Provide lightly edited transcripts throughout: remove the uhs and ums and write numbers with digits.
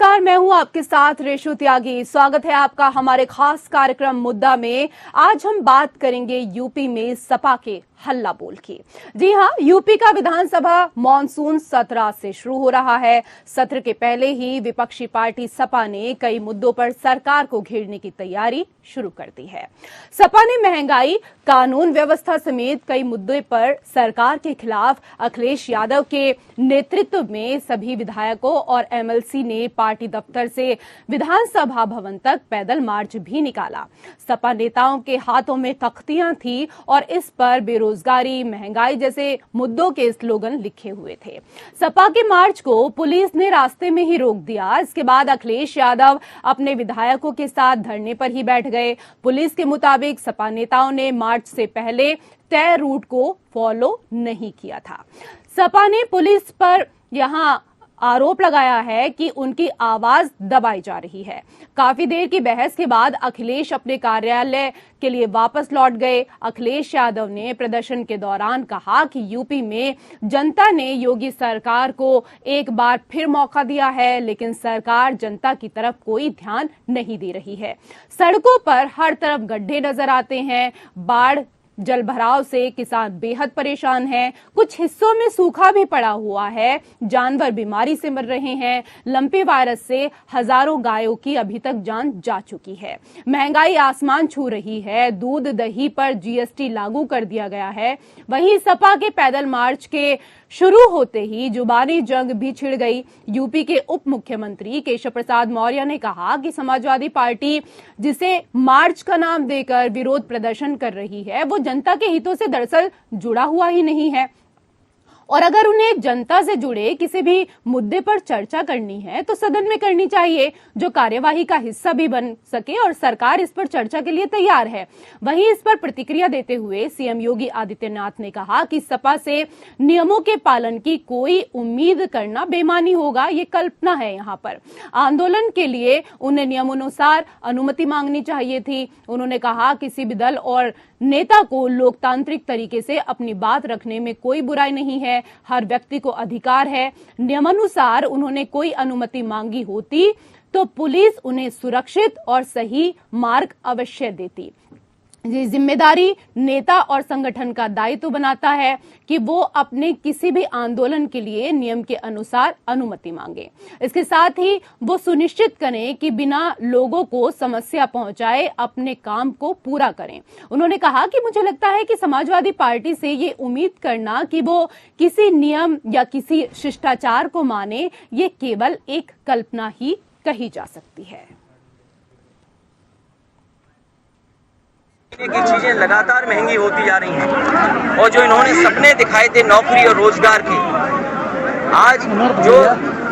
नमस्कार, मैं हूं आपके साथ रेशु त्यागी। स्वागत है आपका हमारे खास कार्यक्रम मुद्दा में। आज हम बात करेंगे यूपी में सपा के हल्ला बोल की। जी हां, यूपी का विधानसभा मॉनसून सत्र आज से शुरू हो रहा है। सत्र के पहले ही विपक्षी पार्टी सपा ने कई मुद्दों पर सरकार को घेरने की तैयारी शुरू कर दी है। सपा ने महंगाई, कानून व्यवस्था समेत कई मुद्दों पर सरकार के खिलाफ अखिलेश यादव के नेतृत्व में सभी विधायकों और एमएलसी ने पार्टी दफ्तर से विधानसभा भवन तक पैदल मार्च भी निकाला। सपा नेताओं के हाथों में तख्तियां थी और इस पर बेरोजगारी, महंगाई जैसे मुद्दों के स्लोगन लिखे हुए थे। सपा के मार्च को पुलिस ने रास्ते में ही रोक दिया। इसके बाद अखिलेश यादव अपने विधायकों के साथ धरने पर ही बैठ गए। पुलिस के मुताबिक सपा नेताओं ने मार्च से पहले तय रूट को फॉलो नहीं किया था। सपा ने पुलिस पर यहां आरोप लगाया है कि उनकी आवाज दबाई जा रही है। काफी देर की बहस के बाद अखिलेश अपने कार्यालय के लिए वापस लौट गए। अखिलेश यादव ने प्रदर्शन के दौरान कहा कि यूपी में जनता ने योगी सरकार को एक बार फिर मौका दिया है, लेकिन सरकार जनता की तरफ कोई ध्यान नहीं दे रही है। सड़कों पर हर तरफ गड्ढे नजर आते हैं। बाढ़ जल भराव से किसान बेहद परेशान हैं। कुछ हिस्सों में सूखा भी पड़ा हुआ है। जानवर बीमारी से मर रहे हैं। लंपी वायरस से हजारों गायों की अभी तक जान जा चुकी है। महंगाई आसमान छू रही है। दूध दही पर जीएसटी लागू कर दिया गया है। वहीं सपा के पैदल मार्च के शुरू होते ही जुबानी जंग भी छिड़ गई। यूपी के उप मुख्यमंत्री केशव प्रसाद मौर्य ने कहा कि समाजवादी पार्टी जिसे मार्च का नाम देकर विरोध प्रदर्शन कर रही है, वो जनता के हितों से दरअसल जुड़ा हुआ ही नहीं है। और अगर उन्हें जनता से जुड़े किसी भी मुद्दे पर चर्चा करनी है तो सदन में करनी चाहिए, जो कार्यवाही का हिस्सा भी बन सके, और सरकार इस पर चर्चा के लिए तैयार है। वहीं इस पर प्रतिक्रिया देते हुए सीएम योगी आदित्यनाथ ने कहा कि सपा से नियमों के पालन की कोई उम्मीद करना बेईमानी होगा, ये कल्पना है। यहाँ पर आंदोलन के लिए उन्हें नियमानुसार अनुमति मांगनी चाहिए थी। उन्होंने कहा किसी भी दल और नेता को लोकतांत्रिक तरीके से अपनी बात रखने में कोई बुराई नहीं है। हर व्यक्ति को अधिकार है। नियमानुसार उन्होंने कोई अनुमति मांगी होती तो पुलिस उन्हें सुरक्षित और सही मार्ग अवश्य देती। ये जिम्मेदारी नेता और संगठन का दायित्व बनाता है कि वो अपने किसी भी आंदोलन के लिए नियम के अनुसार अनुमति मांगे। इसके साथ ही वो सुनिश्चित करें कि बिना लोगों को समस्या पहुंचाए अपने काम को पूरा करें। उन्होंने कहा कि मुझे लगता है कि समाजवादी पार्टी से ये उम्मीद करना कि वो किसी नियम या किसी शिष्टाचार को माने, ये केवल एक कल्पना ही कही जा सकती है। की चीजें लगातार महंगी होती जा रही हैं और जो इन्होंने सपने दिखाए थे नौकरी और रोजगार के, आज जो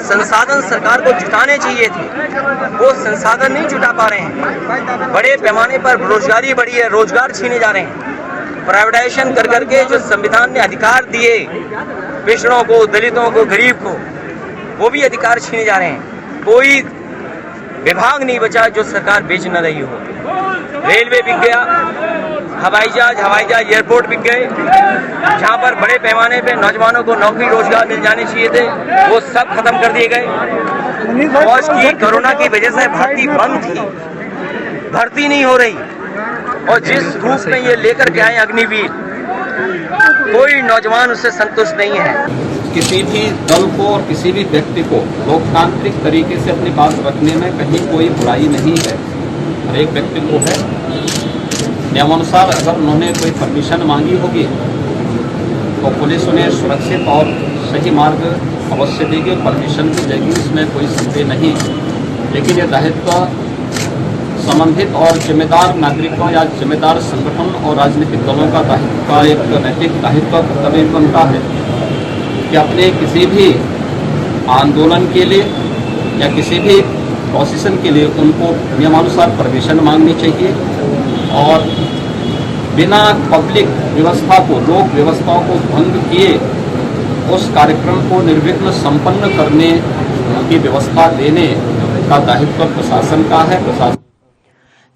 संसाधन सरकार को जुटाने चाहिए थे वो संसाधन नहीं जुटा पा रहे हैं। बड़े पैमाने पर बेरोजगारी बढ़ी है, रोजगार छीने जा रहे हैं। प्राइवेटाइजेशन कर करके जो संविधान ने अधिकार दिए पिछड़ों को, दलितों को, गरीब को, वो भी अधिकार छीने जा रहे हैं। कोई विभाग नहीं बचा जो सरकार बेच न रही हो। रेलवे बिक गया, हवाई जहाज एयरपोर्ट बिक गए। जहां पर बड़े पैमाने पे नौजवानों को नौकरी रोजगार मिल जाने चाहिए थे, वो सब खत्म कर दिए गए। फौज की कोरोना की वजह से भर्ती बंद थी, भर्ती नहीं हो रही। और जिस रूप में ये लेकर के आए अग्निवीर, कोई नौजवान उससे संतुष्ट नहीं है। किसी भी दल को और किसी भी व्यक्ति को लोकतांत्रिक तरीके से अपनी बात रखने में कहीं कोई बुराई नहीं है। हर एक व्यक्ति को है। नियमानुसार अगर उन्होंने कोई परमिशन मांगी होगी तो पुलिस उन्हें सुरक्षित और सही मार्ग अवश्य देगी, परमिशन भी देगी, इसमें कोई संदेह नहीं। लेकिन ये दायित्व संबंधित और जिम्मेदार नागरिकों या जिम्मेदार संगठन और राजनीतिक दलों का एक नैतिक दायित्व तभी बनता है कि अपने किसी भी आंदोलन के लिए या किसी भी प्रोसेसन के लिए उनको नियमानुसार परमिशन मांगनी चाहिए और बिना पब्लिक व्यवस्था को, लोक व्यवस्थाओं को भंग किए उस कार्यक्रम को निर्विघ्न संपन्न करने की व्यवस्था देने का दायित्व प्रशासन का है।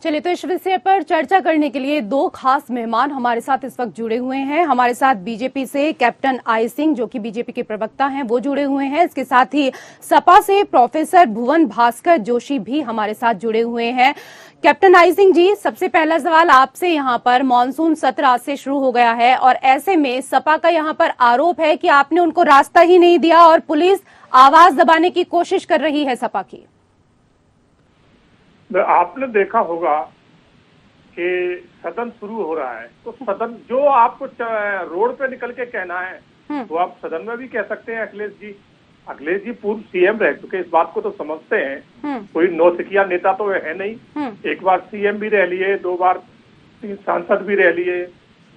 चलिए, तो इस विषय पर चर्चा करने के लिए दो खास मेहमान हमारे साथ इस वक्त जुड़े हुए हैं। हमारे साथ बीजेपी से कैप्टन आई सिंह, जो कि बीजेपी के प्रवक्ता हैं, वो जुड़े हुए हैं। इसके साथ ही सपा से प्रोफेसर भुवन भास्कर जोशी भी हमारे साथ जुड़े हुए हैं। कैप्टन आई सिंह जी, सबसे पहला सवाल आपसे। यहाँ पर मानसून सत्र आज से शुरू हो गया है और ऐसे में सपा का यहाँ पर आरोप है कि आपने उनको रास्ता ही नहीं दिया और पुलिस आवाज दबाने की कोशिश कर रही है सपा की। आपने देखा होगा कि सदन शुरू हो रहा है, तो सदन जो आपको रोड पे निकल के कहना है तो आप सदन में भी कह सकते हैं। अखिलेश जी पूर्व सीएम रह चुके, इस बात को तो समझते हैं। कोई नौसिखिया नेता तो है नहीं। एक बार सीएम भी रह लिए, 2 बार सांसद भी रह लिए,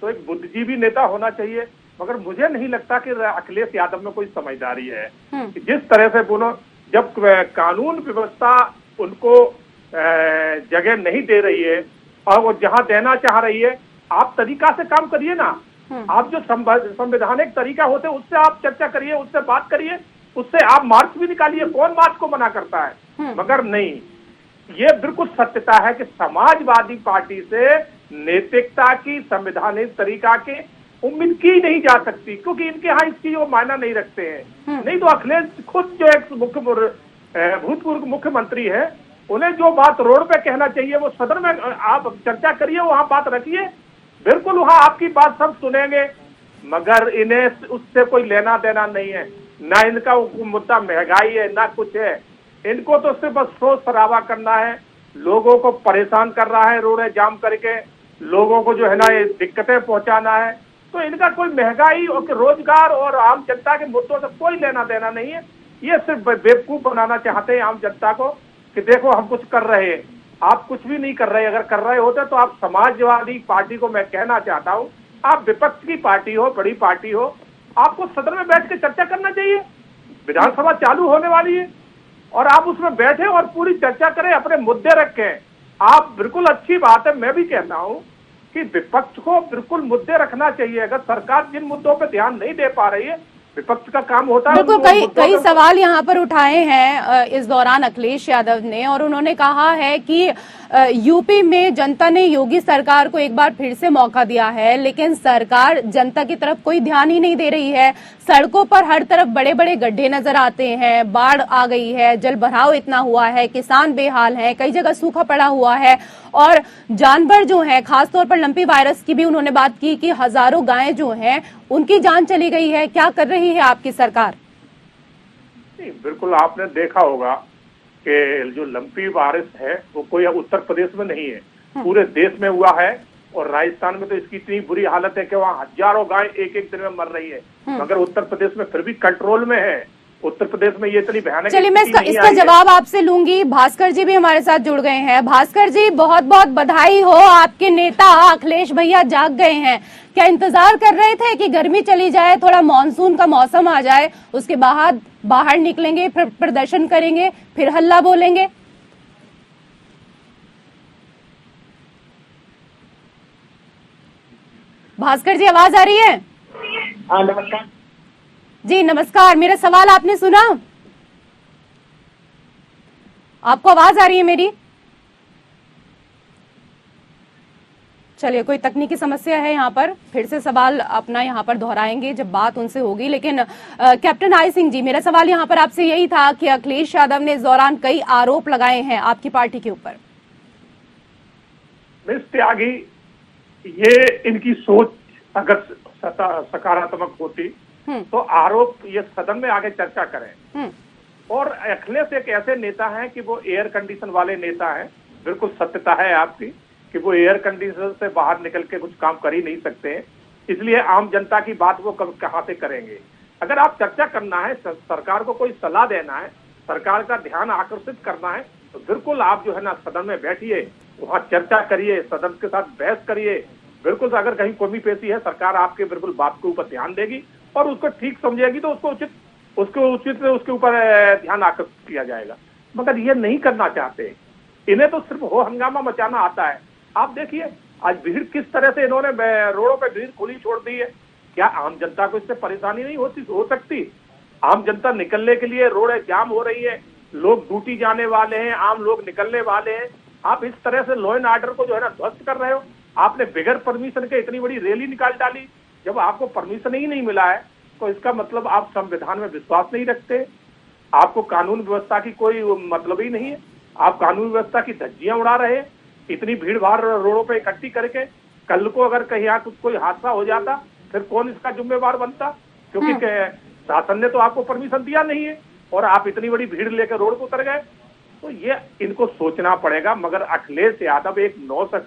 तो एक बुद्धिजीवी नेता होना चाहिए। मगर मुझे नहीं लगता कि अखिलेश यादव में कोई समझदारी है। जिस तरह से बोलो, जब कानून व्यवस्था उनको जगह नहीं दे रही है और वो जहां देना चाह रही है, आप तरीका से काम करिए ना। आप जो संवैधानिक तरीका होते हैं उससे आप चर्चा करिए, उससे बात करिए, उससे आप मार्च भी निकालिए। कौन मार्च को मना करता है? मगर नहीं, ये बिल्कुल सत्यता है कि समाजवादी पार्टी से नैतिकता की, संवैधानिक तरीका की उम्मीद की नहीं जा सकती, क्योंकि इनके यहाँ इसकी वो मायना नहीं रखते हैं। नहीं तो अखिलेश खुद जो एक भूतपूर्व मुख्यमंत्री है, उन्हें जो बात रोड पे कहना चाहिए वो सदन में आप चर्चा करिए, वहां बात रखिए। बिल्कुल वहां आपकी बात सब सुनेंगे, मगर इन्हें उससे कोई लेना देना नहीं है। ना इनका मुद्दा महंगाई है, ना कुछ है। इनको तो सिर्फ बस शोर शराबा करना है, लोगों को परेशान कर रहा है, रोडें जाम करके लोगों को जो है ना ये दिक्कतें पहुंचाना है। तो इनका कोई महंगाई और रोजगार और आम जनता के मुद्दों से कोई लेना देना नहीं है। ये सिर्फ बेवकूफ बनाना चाहते हैं आम जनता को कि देखो हम कुछ कर रहे हैं। आप कुछ भी नहीं कर रहे। अगर कर रहे होते तो आप समाजवादी पार्टी को मैं कहना चाहता हूं, आप विपक्ष की पार्टी हो, बड़ी पार्टी हो, आपको सदन में बैठ के चर्चा करना चाहिए। विधानसभा चालू होने वाली है और आप उसमें बैठे और पूरी चर्चा करें, अपने मुद्दे रखें। आप बिल्कुल अच्छी बात है, मैं भी कहता हूं कि विपक्ष को बिल्कुल मुद्दे रखना चाहिए। अगर सरकार जिन मुद्दों पर ध्यान नहीं दे पा रही है, विपक्ष का काम होता है। बिल्कुल, कई सवाल यहाँ पर उठाए हैं इस दौरान अखिलेश यादव ने, और उन्होंने कहा है कि यूपी में जनता ने योगी सरकार को एक बार फिर से मौका दिया है, लेकिन सरकार जनता की तरफ कोई ध्यान ही नहीं दे रही है। सड़कों पर हर तरफ बड़े बड़े गड्ढे नजर आते हैं, बाढ़ आ गई है, जल भराव इतना हुआ है, किसान बेहाल हैं, कई जगह सूखा पड़ा हुआ है और जानवर जो हैं, खासतौर पर लंपी वायरस की भी उन्होंने बात की कि हजारों गायें जो हैं उनकी जान चली गई है। क्या कर रही है आपकी सरकार? बिल्कुल, आपने देखा होगा कि जो लंपी वायरस है वो कोई उत्तर प्रदेश में नहीं है, पूरे देश में हुआ है। और राजस्थान में तो इसकी इतनी बुरी हालत है कि वहाँ हजारों गाय एक दिन में मर रही है, मगर उत्तर प्रदेश में फिर भी कंट्रोल में है। उत्तर प्रदेश में ये इतनी भयानक। चलिए, मैं इसका जवाब आपसे लूंगी। भास्कर जी भी हमारे साथ जुड़ गए हैं। भास्कर जी, बहुत बहुत बधाई हो, आपके नेता अखिलेश भैया जाग गए हैं। क्या इंतजार कर रहे थे कि गर्मी चली जाए, थोड़ा मानसून का मौसम आ जाए, उसके बाद बाहर निकलेंगे, फिर प्रदर्शन करेंगे, फिर हल्ला बोलेंगे? भास्कर जी, आवाज आ रही है? हाँ, नमस्कार जी। नमस्कार, मेरा सवाल आपने सुना? आपको आवाज आ रही है मेरी? चलिए, कोई तकनीकी समस्या है यहाँ पर, फिर से सवाल अपना यहाँ पर दोहराएंगे जब बात उनसे होगी। लेकिन कैप्टन आई सिंह जी, मेरा सवाल यहाँ पर आपसे यही था कि अखिलेश यादव ने इस दौरान कई आरोप लगाए हैं आपकी पार्टी के ऊपर। मिस त्यागी, ये इनकी सोच अगर सकारात्मक होती तो आरोप ये सदन में आगे चर्चा करें। और अखिलेश एक ऐसे नेता हैं कि वो एयर कंडीशन वाले नेता हैं। बिल्कुल सत्यता है आपकी कि वो एयर कंडीशन से बाहर निकल के कुछ काम कर ही नहीं सकते हैं, इसलिए आम जनता की बात वो कहाँ से करेंगे। अगर आप चर्चा करना है, सरकार को कोई सलाह देना है, सरकार का ध्यान आकर्षित करना है, तो बिल्कुल आप जो है ना सदन में बैठिए, वहाँ चर्चा करिए, सदन के साथ बहस करिए। बिल्कुल, अगर कहीं कमी पेशी है, सरकार आपके बिल्कुल बात के ऊपर ध्यान देगी और उसको ठीक समझेगी तो उसके ऊपर ध्यान आकर्षित किया जाएगा। मगर ये नहीं करना चाहते, इन्हें तो सिर्फ हो हंगामा मचाना आता है। आप देखिए आज भीड़ किस तरह से इन्होंने रोडों पे भीड़ खुली छोड़ दी है। क्या आम जनता को इससे परेशानी नहीं हो सकती? आम जनता निकलने के लिए रोडें जाम हो रही है, लोग ड्यूटी जाने वाले हैं, आम लोग निकलने वाले हैं, आप इस तरह से लॉ एंड ऑर्डर को जो है ना ध्वस्त कर रहे हो। आपने बगैर परमिशन के इतनी बड़ी रैली निकाल डाली। जब आपको परमिशन ही नहीं मिला है तो इसका मतलब आप संविधान में विश्वास नहीं रखते, आपको कानून व्यवस्था की कोई मतलब ही नहीं है, आप कानून व्यवस्था की धज्जियां उड़ा रहे हैं इतनी भीड़ भाड़ रोडों पे इकट्ठी करके। कल को अगर कहीं यहाँ कुछ कोई हादसा हो जाता फिर कौन इसका जिम्मेवार बनता? क्योंकि शासन ने तो आपको परमिशन दिया नहीं है और आप इतनी बड़ी भीड़ लेकर रोड पर उतर गए। तो ये इनको सोचना पड़ेगा। मगर अखिलेश यादव एक नौसक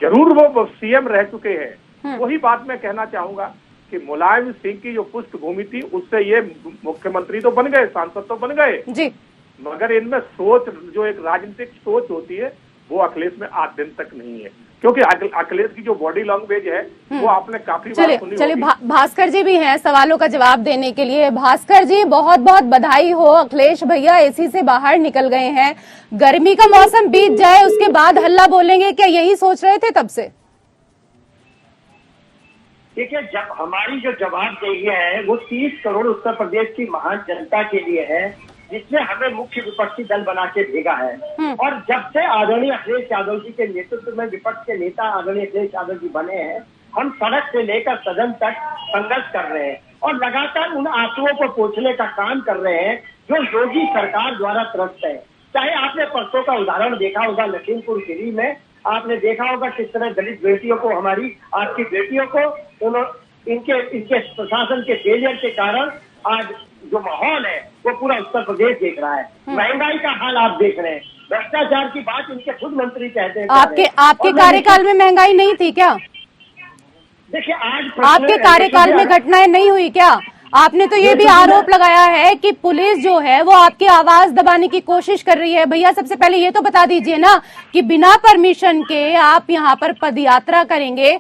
जरूर वो सीएम रह चुके हैं। वही बात मैं कहना चाहूंगा कि मुलायम सिंह की जो पृष्ठभूमि थी उससे ये मुख्यमंत्री तो बन गए, सांसद तो बन गए जी, मगर इनमें सोच, जो एक राजनीतिक सोच होती है, वो अखिलेश में आज दिन तक नहीं है। क्योंकि अखिलेश की जो बॉडी लैंग्वेज है वो आपने काफी बार सुनी होगी। भास्कर जी भी हैं सवालों का जवाब देने के लिए। भास्कर जी, बहुत बहुत बधाई हो, अखिलेश भैया एसी से बाहर निकल गए हैं। गर्मी का मौसम बीत जाए उसके बाद हल्ला बोलेंगे, क्या यही सोच रहे थे तब से? देखिए, जब हमारी जो जवाबदेही है वो 30 करोड़ उत्तर प्रदेश की महान जनता के लिए है, जिसने हमें मुख्य विपक्षी दल बना के भेजा है। और जब से आदरणीय अखिलेश यादव जी के नेतृत्व में विपक्ष के नेता आदरणीय अखिलेश यादव जी बने हैं, हम सड़क से लेकर सदन तक संघर्ष कर रहे हैं और लगातार उन आंसुओं को पोंछने का काम कर रहे हैं जो योगी सरकार द्वारा त्रस्त है। चाहे आपने परसों का उदाहरण देखा होगा लखीमपुर खीरी में, आपने देखा होगा किस तरह दलित बेटियों को, हमारी आपकी बेटियों को इनके प्रशासन के फेलियर के कारण आज जो माहौल है वो पूरा उत्तर प्रदेश देख रहा है। महंगाई का हाल आप देख रहे हैं, भ्रष्टाचार की बात इनके खुद मंत्री कहते हैं। आपके कार्यकाल में महंगाई नहीं थी क्या? देखिए, आज आपके कार्यकाल में घटनाएं नहीं हुई क्या? आपने तो ये भी आरोप लगाया है कि पुलिस जो है वो आपकी आवाज दबाने की कोशिश कर रही है। भैया, सबसे पहले ये तो बता दीजिए ना कि बिना परमिशन के आप यहाँ पर पदयात्रा करेंगे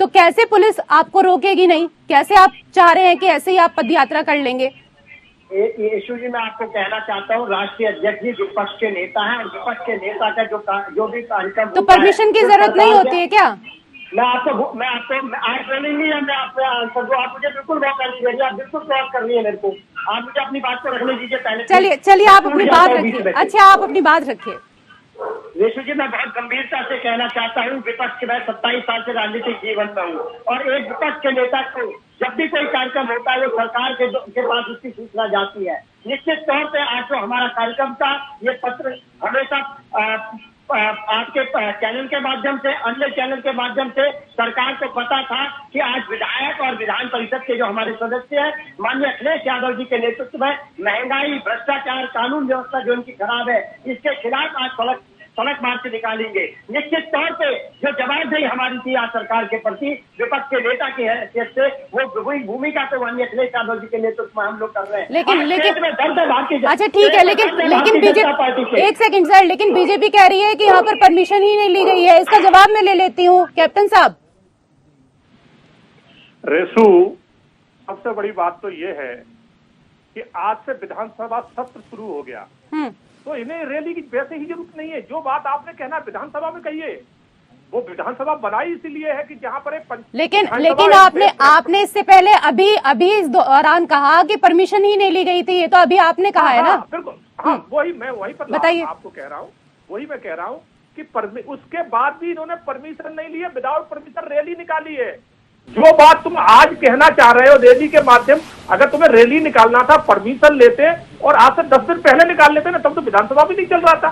तो कैसे पुलिस आपको रोकेगी नहीं? कैसे आप चाह रहे हैं कि ऐसे ही आप पदयात्रा कर लेंगे? यशु जी, मैं आपको कहना चाहता हूँ, राष्ट्रीय अध्यक्ष जी विपक्ष के नेता हैं और विपक्ष के नेता का जो भी कार्यक्रम तो परमिशन की जरूरत नहीं होती है क्या? मैं आपको आज बोलेंगे या मैं आपको आंसर दूं? आप मुझे बिल्कुल मौका नहीं दे रही, आप बिल्कुल क्रॉस कर रही है मेरे को। आप मुझे अपनी बात को रखने दीजिए पहले। चलिए आप अपनी बात रखिए। अच्छा, आप अपनी बात रखिए। रेशु जी, मैं बहुत गंभीरता से कहना चाहता हूँ, विपक्ष के मैं 27 साल से राजनीतिक जीवन में हूँ और एक विपक्ष के नेता को जब भी कोई कार्यक्रम होता है वो सरकार के पास उसकी सूचना जाती है। निश्चित तौर पे आज जो हमारा कार्यक्रम था, ये पत्र हमेशा आपके चैनल के माध्यम से, अन्य चैनल के माध्यम से सरकार को पता था कि आज विधायक और विधान परिषद के जो हमारे सदस्य हैं माननीय अखिलेश यादव जी के नेतृत्व में महंगाई, भ्रष्टाचार, कानून व्यवस्था जो इनकी खराब है, इसके खिलाफ आज सड़क मार्च निकालेंगे। निश्चित तौर पे जो जवाबदेही हमारी थी आज सरकार के प्रति विपक्ष के नेता की हैसियत से, वो भूमिका तो माननीय अखिलेश यादव जी के नेतृत्व में हम लोग कर रहे हैं। लेकिन अच्छा ठीक है, लेकिन बीजेपी, एक सेकंड सर, लेकिन बीजेपी कह रही है कि यहाँ पर परमिशन ही नहीं ली गई है। इसका जवाब मैं ले लेती हूँ कैप्टन साहब। रेसू, सबसे बड़ी बात तो ये है कि आज से विधानसभा सत्र शुरू हो गया, तो इन्हें रैली की वैसे ही जरूरत नहीं है। जो बात आपने कहना विधानसभा में कहिए, वो विधानसभा बनाई इसलिए है कि जहाँ पर लेकिन आपने इससे पहले अभी इस दौरान कहा कि परमिशन ही नहीं ली गई थी। ये तो अभी आपने कहा है ना? बिल्कुल, हाँ, वही बताइए, आपको कह रहा हूँ, वही मैं कह रहा हूँ कि उसके बाद भी इन्होंने परमिशन नहीं ली है, विदाउट परमिशन रैली निकाली है। जो बात तुम आज कहना चाह रहे हो रैली के माध्यम, अगर तुम्हें रैली निकालना था परमिशन लेते और आज से 10 दिन पहले निकाल लेते ना, तब तो विधानसभा भी नहीं चल रहा था।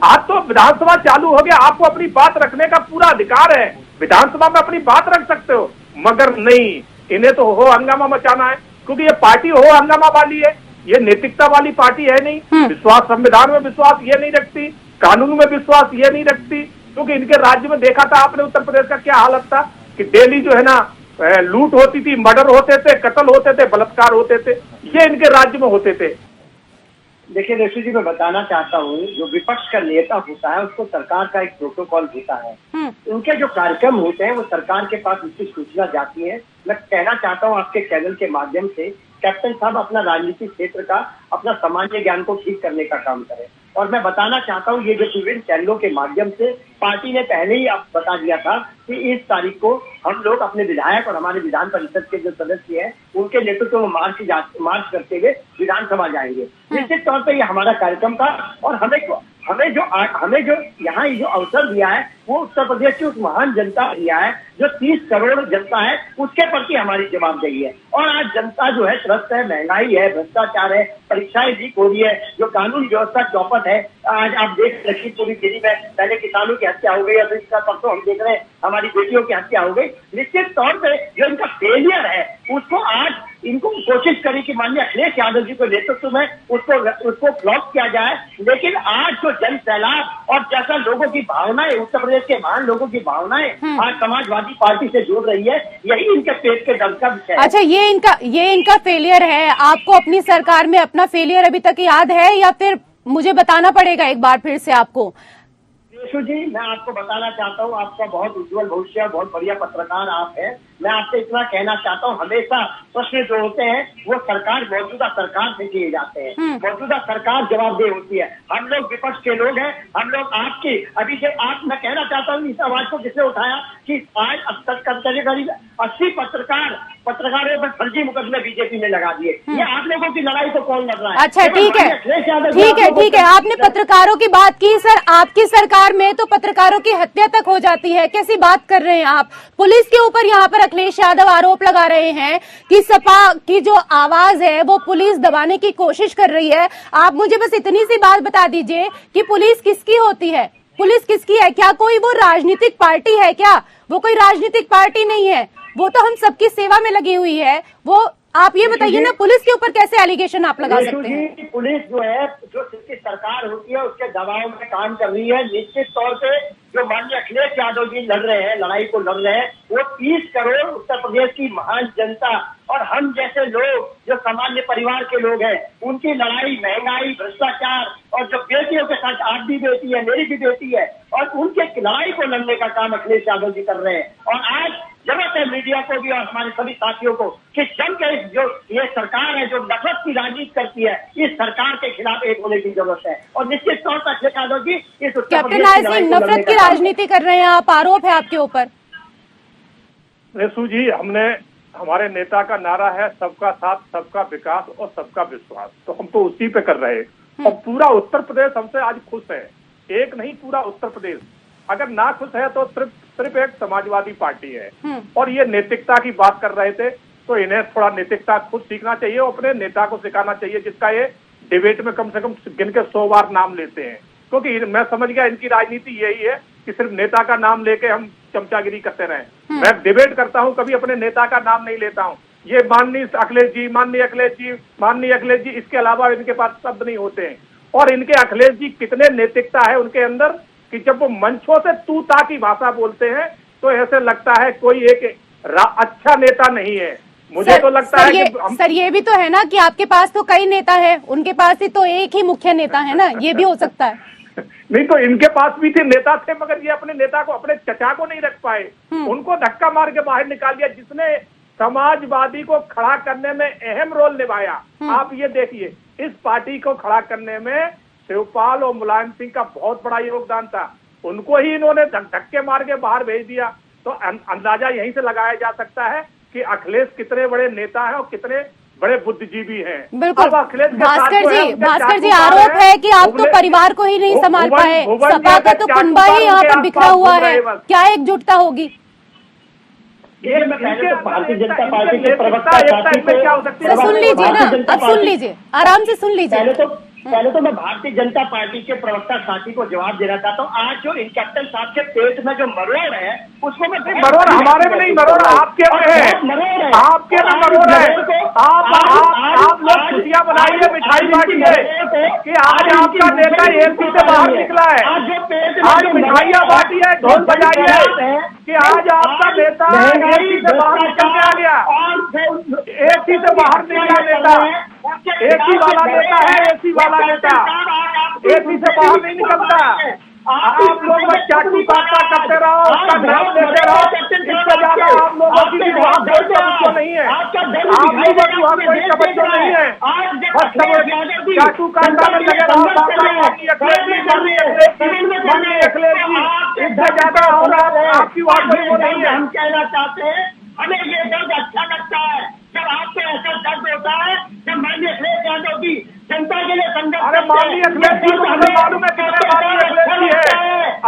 आज तो विधानसभा चालू हो गया, आपको अपनी बात रखने का पूरा अधिकार है, विधानसभा में अपनी बात रख सकते हो। मगर नहीं, इन्हें तो हो हंगामा मचाना है, क्योंकि ये पार्टी हो हंगामा वाली है, ये नैतिकता वाली पार्टी है नहीं। विश्वास, संविधान में विश्वास ये नहीं रखती, कानून में विश्वास ये नहीं रखती। क्योंकि इनके राज्य में देखा था आपने उत्तर प्रदेश का क्या हालत था कि डेली जो है ना लूट होती थी, मर्डर होते थे, कत्ल होते थे, बलात्कार होते थे, ये इनके राज्य में होते थे। देखिए रेशु जी, मैं बताना चाहता हूँ, जो विपक्ष का नेता होता है उसको सरकार का एक प्रोटोकॉल होता है, उनके जो कार्यक्रम होते हैं वो सरकार के पास उसकी सूचना जाती है। मैं कहना चाहता हूँ आपके चैनल के माध्यम से, कैप्टन साहब अपना राजनीतिक क्षेत्र का, अपना सामान्य ज्ञान को ठीक करने का काम करें। और मैं बताना चाहता हूँ, ये जो विभिन्न चैनलों के माध्यम से पार्टी ने पहले ही अब बता दिया था कि इस तारीख को हम लोग अपने विधायक और हमारे विधान परिषद के जो सदस्य हैं उनके नेतृत्व में मार्च करते हुए विधानसभा जाएंगे। निश्चित तौर पर ये हमारा कार्यक्रम था और हमें जो यहाँ ये जो अवसर दिया है वो उत्तर प्रदेश की उस महान जनता दिया है जो 30 करोड़ जनता है, उसके प्रति हमारी जवाबदेही है। और आज जनता जो है त्रस्त है, महंगाई है, भ्रष्टाचार है, परीक्षाएं लीक हो रही है, जो कानून व्यवस्था चौपट है। आज आप देख रखिए पूरी दिल्ली में पहले किसानों की हत्या हो गई, अभी इसका परसों हम देख रहे हैं हमारी बेटियों की हत्या हो गई। निश्चित तौर पर जो इनका फेलियर है उसको आज इनको कोशिश करी कि माननीय अखिलेश यादव जी को नेतृत्व में उसको फ्लॉप किया जाए। लेकिन आज जो जन सैलाब और जैसा लोगों की भावनाएं, उत्तर प्रदेश के महान लोगों की भावनाएं आज समाजवादी पार्टी से जुड़ रही है, यही इनके पेट के दर्द का विषय है। अच्छा, ये इनका फेलियर है। आपको अपनी सरकार में अपना फेलियर अभी तक याद है या फिर मुझे बताना पड़ेगा एक बार फिर से आपको? यशु जी, मैं आपको बताना चाहता हूँ, आपका बहुत उज्जवल भविष्य, बहुत बढ़िया पत्रकार आप हैं। मैं आपसे इतना कहना चाहता हूँ, हमेशा प्रश्न जो होते हैं वो मौजूदा सरकार से किए जाते हैं। मौजूदा सरकार जवाबदेह होती है। हम लोग विपक्ष के लोग हैं, हम लोग आपकी अभी से मैं कहना चाहता हूँ इस आवाज को किसने उठाया कि आज अब तक करीब 80 पत्रकारों पर फर्जी मुकदमे बीजेपी ने लगा दिए। ये आप लोगों की लड़ाई को कौन लड़ रहा है? अच्छा, ठीक है, आपने पत्रकारों की बात की। सर, आपकी सरकार में तो पत्रकारों की हत्या तक हो जाती है। कैसी बात कर रहे हैं आप? पुलिस के ऊपर यहाँ पर अखिलेश यादव आरोप लगा रहे हैं कि सपा की जो आवाज है वो पुलिस दबाने की कोशिश कर रही है। आप मुझे बस इतनी सी बात बता दीजिए कि पुलिस किसकी होती है? पुलिस किसकी है? क्या कोई वो राजनीतिक पार्टी है क्या? वो कोई राजनीतिक पार्टी नहीं है, वो तो हम सबकी सेवा में लगी हुई है। वो आप ये बताइए ना, पुलिस के ऊपर कैसे एलिगेशन आप लगा सकते हैं? पुलिस जो है, जो जिसकी सरकार होती है उसके दबाव में काम कर रही है। निश्चित तौर पे जो माननीय अखिलेश यादव जी लड़ रहे हैं, लड़ाई को लड़ रहे हैं, वो 30 करोड़ उत्तर प्रदेश की महान जनता और हम जैसे लोग जो सामान्य परिवार के लोग हैं, उनकी लड़ाई, महंगाई, भ्रष्टाचार और जो बेटियों के साथ आप भी बेटी है, मेरी भी बेटी है, और उनके लड़ाई को लड़ने का काम अखिलेश यादव जी कर रहे हैं। और आज जरूरत है मीडिया को भी और हमारे सभी साथियों को कि जम के जो ये सरकार है जो नफरत की राजनीति करती है, इस सरकार के खिलाफ एक होने की जरूरत है। और निश्चित तौर पर अखिलेश यादव जी इस कैप्टन राज सिंह नफरत की राजनीति कर रहे हैं आप, आरोप है आपके ऊपर। रेशु जी, हमारे नेता का नारा है सबका साथ, सबका विकास और सबका विश्वास, तो हम तो उसी पे कर रहे हैं। और पूरा उत्तर प्रदेश हमसे आज खुश है, एक नहीं पूरा उत्तर प्रदेश। अगर ना खुश है तो सिर्फ एक समाजवादी पार्टी है। और ये नैतिकता की बात कर रहे थे, तो इन्हें थोड़ा नैतिकता खुद सीखना चाहिए, अपने नेता को सिखाना चाहिए, जिसका ये डिबेट में कम से कम गिन के 100 बार नाम लेते हैं। क्योंकि मैं समझ गया इनकी राजनीति यही है कि सिर्फ नेता का नाम लेके हम चमचागिरी करते रहें। मैं डिबेट करता हूं, कभी अपने नेता का नाम नहीं लेता हूं। ये माननीय अखिलेश जी, माननीय अखिलेश जी, माननीय अखिलेश जी, इसके अलावा इनके पास शब्द नहीं होते हैं। और इनके अखिलेश जी कितने नैतिकता है उनके अंदर कि जब वो मंचों से तू ता की भाषा बोलते हैं तो ऐसे लगता है कोई एक अच्छा नेता नहीं है। मुझे तो लगता है कि सर ये भी तो है ना कि आपके पास तो कई नेता है, उनके पास ही तो एक ही मुख्य नेता है ना, ये भी हो सकता है। नहीं तो इनके पास भी थे, नेता थे, मगर ये अपने नेता को, अपने चचा को नहीं रख पाए। उनको धक्का मार के बाहर निकाल दिया, जिसने समाजवादी को खड़ा करने में अहम रोल निभाया। आप ये देखिए, इस पार्टी को खड़ा करने में शिवपाल और मुलायम सिंह का बहुत बड़ा योगदान था। उनको ही इन्होंने धक्के मार के बाहर भेज दिया। तो अंदाजा यहीं से लगाया जा सकता है कि अखिलेश कितने बड़े नेता हैं और कितने बड़े बुद्धिजीवी हैं। बिल्कुल भास्कर जी आरोप है कि आप तो परिवार को ही नहीं संभाल पाए, सपा का तो कुनबा ही यहाँ पर बिखरा हुआ है, क्या एकजुटता होगी? भारतीय जनता पार्टी के प्रवक्ता सुन लीजिए ना, अब सुन लीजिए, आराम से सुन लीजिए। पहले तो मैं भारतीय जनता पार्टी के प्रवक्ता साथी को जवाब देना चाहता हूँ। आज जो इन कैप्टन साहब के पेट में जो मरोड़ है उसको मैं मरोड़ हमारे में नहीं, मरोड़ आपके में है, आपके में मरोड़ है। आप लोग खुशियाँ बनाइए, मिठाई बांटिए कि आज आपका नेता एमपी से बाहर निकला है, आज मिठाइयाँ बांटिए, ढोल बजाइए कि आज आपका नेता एमपी से बाहर निकल के आ गया। एसी से बाहर निकला नेता, एसी वाला नेता है, एसी वाला नेता एसी से बाहर नहीं निकलता। आप लोग बस चाटू काटा करते रहो, उसका नाम लेते रहो, इससे ज्यादा आप लोगों की भी वहाँ कोई तवज्जो नहीं है, आप लोगों की वहाँ कोई तवज्जो नहीं है। बस सब चाटू काटा में लगे रहो, माननीय अखिलेश जी, इससे ज्यादा और आपकी वहाँ कोई वो नहीं है। हम कहना चाहते हैं, हमें ये दर्द अच्छा लगता है जब आपको ऐसा दर्द होता है, जब माननीय अखिलेश यादव जी जनता के लिए संघर्ष अरे माननीय अखिलेश जी को हमें मालूम है कितने माननीय अखिलेश जी है।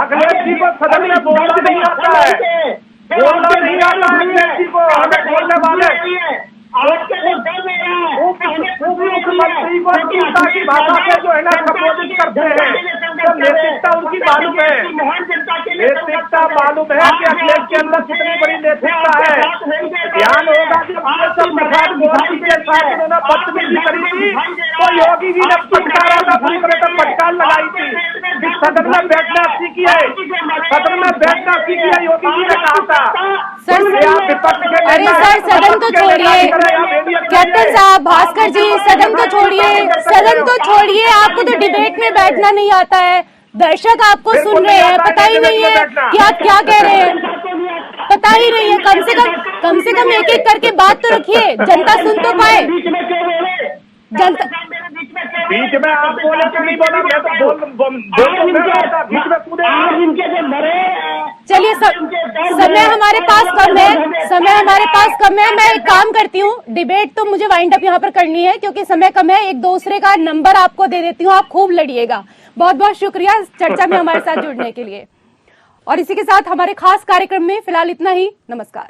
अखिलेश जी को सदन में बोलना नहीं आता है, बोलना नहीं आता अखिलेश जी को, हमें बोलने वाले मुख्यमंत्री को चिंता की भाषा से जो है ना संबोधित करते हैं, तो नैतिकता उनकी मालूम है, नैतिकता मालूम है कि अखिलेश के अंदर कितनी बड़ी नैतिकता है। ध्यान होगा कि प्रसाद मोदी के साथ उन्होंने बदतमीजी करी थी तो योगी जी ने फटकारा था, पूरी तरह से फटकार लगाई थी कि सदन में बैठना सीखी है, सदन में बैठना सीखी है, योगी जी ने कहा था। अरे सर सदन तो छोड़िए, कैप्टन साहब, भास्कर जी सदन तो छोड़िए, सदन तो छोड़िए, आपको तो डिबेट में बैठना नहीं आता है। दर्शक आपको सुन रहे हैं, पता ही नहीं है कि आप क्या कह रहे हैं, पता ही नहीं है। कम से कम एक एक करके बात तो रखिए, जनता सुन तो पाए। जनता बीच में आप बोले तो नहीं बोला, मैं तो बीच में कूदे। चलिए समय हमारे पास कम है, मैं एक काम करती हूँ, डिबेट तो मुझे वाइंड अप यहाँ पर करनी है क्योंकि समय कम है। एक दूसरे का नंबर आपको दे देती हूँ, आप खूब लड़िएगा। बहुत बहुत शुक्रिया चर्चा में हमारे साथ जुड़ने के लिए। और इसी के साथ हमारे खास कार्यक्रम में फिलहाल इतना ही। नमस्कार।